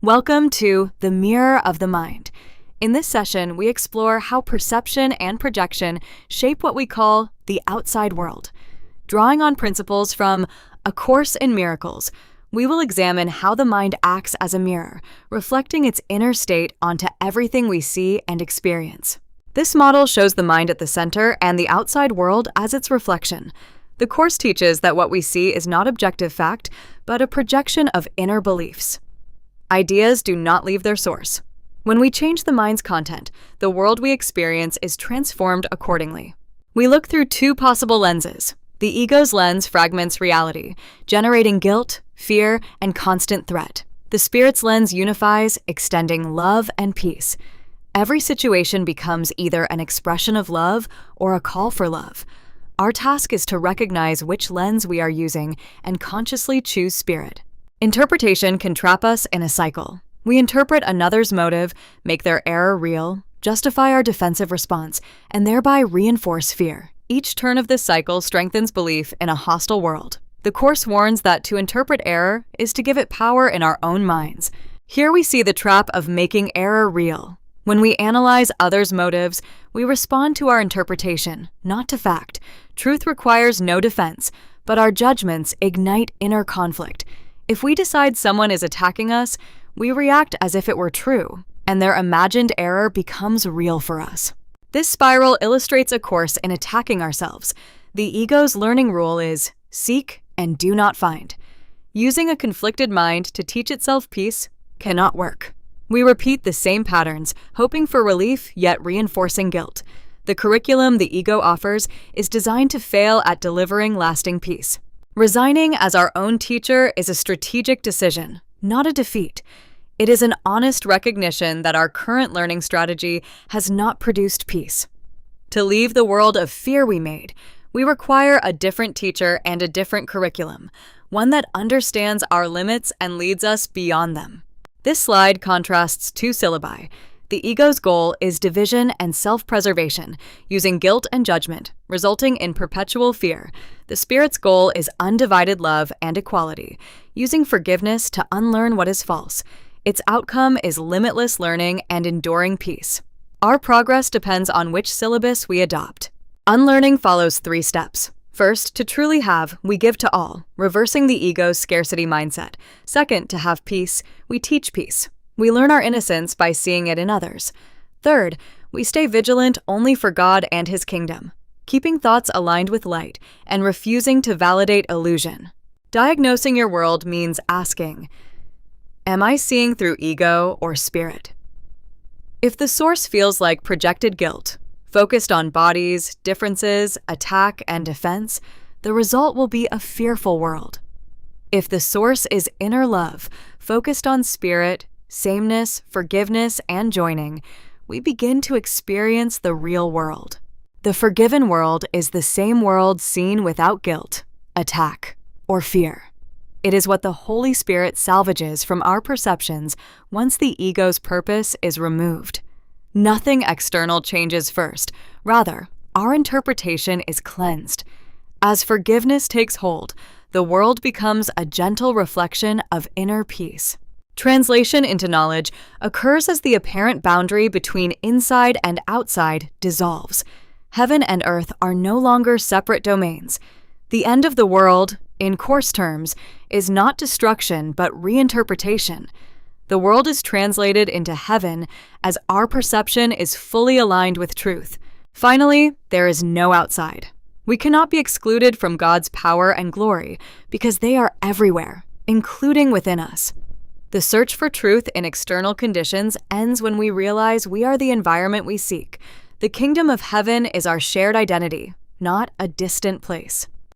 Welcome to The Mirror of the Mind. In this session, we explore how perception and projection shape what we call the outside world. Drawing on principles from A Course in Miracles, we will examine how the mind acts as a mirror, reflecting its inner state onto everything we see and experience. This model shows the mind at the center and the outside world as its reflection. The Course teaches that what we see is not objective fact, but a projection of inner beliefs. Ideas do not leave their source. When we change the mind's content, the world we experience is transformed accordingly. We look through two possible lenses. The ego's lens fragments reality, generating guilt, fear, and constant threat. The spirit's lens unifies, extending love and peace. Every situation becomes either an expression of love or a call for love. Our task is to recognize which lens we are using and consciously choose spirit. Interpretation can trap us in a cycle. We interpret another's motive, make their error real, justify our defensive response, and thereby reinforce fear. Each turn of this cycle strengthens belief in a hostile world. The Course warns that to interpret error is to give it power in our own minds. Here we see the trap of making error real. When we analyze others' motives, we respond to our interpretation, not to fact. Truth requires no defense, but our judgments ignite inner conflict. If we decide someone is attacking us, we react as if it were true, and their imagined error becomes real for us. This spiral illustrates a course in attacking ourselves. The ego's learning rule is seek and do not find. Using a conflicted mind to teach itself peace cannot work. We repeat the same patterns, hoping for relief yet reinforcing guilt. The curriculum the ego offers is designed to fail at delivering lasting peace. Resigning as our own teacher is a strategic decision, not a defeat. It is an honest recognition that our current learning strategy has not produced peace. To leave the world of fear we made, we require a different teacher and a different curriculum, one that understands our limits and leads us beyond them. This slide contrasts two syllabi. The ego's goal is division and self-preservation, using guilt and judgment, resulting in perpetual fear. The spirit's goal is undivided love and equality, using forgiveness to unlearn what is false. Its outcome is limitless learning and enduring peace. Our progress depends on which syllabus we adopt. Unlearning follows 3 steps. First, to truly have, we give to all, reversing the ego's scarcity mindset. Second, to have peace, we teach peace. We learn our innocence by seeing it in others. Third, we stay vigilant only for God and His kingdom, keeping thoughts aligned with light and refusing to validate illusion. Diagnosing your world means asking, am I seeing through ego or spirit? If the source feels like projected guilt, focused on bodies, differences, attack, and defense, the result will be a fearful world. If the source is inner love, focused on spirit, sameness, forgiveness, and joining, we begin to experience the real world. The forgiven world is the same world seen without guilt, attack, or fear. It is what the Holy Spirit salvages from our perceptions once the ego's purpose is removed. Nothing external changes first. Rather, our interpretation is cleansed. As forgiveness takes hold, the world becomes a gentle reflection of inner peace. Translation into knowledge occurs as the apparent boundary between inside and outside dissolves. Heaven and earth are no longer separate domains. The end of the world, in Course terms, is not destruction but reinterpretation. The world is translated into heaven as our perception is fully aligned with truth. Finally, there is no outside. We cannot be excluded from God's power and glory because they are everywhere, including within us. The search for truth in external conditions ends when we realize we are the environment we seek. The kingdom of heaven is our shared identity, not a distant place.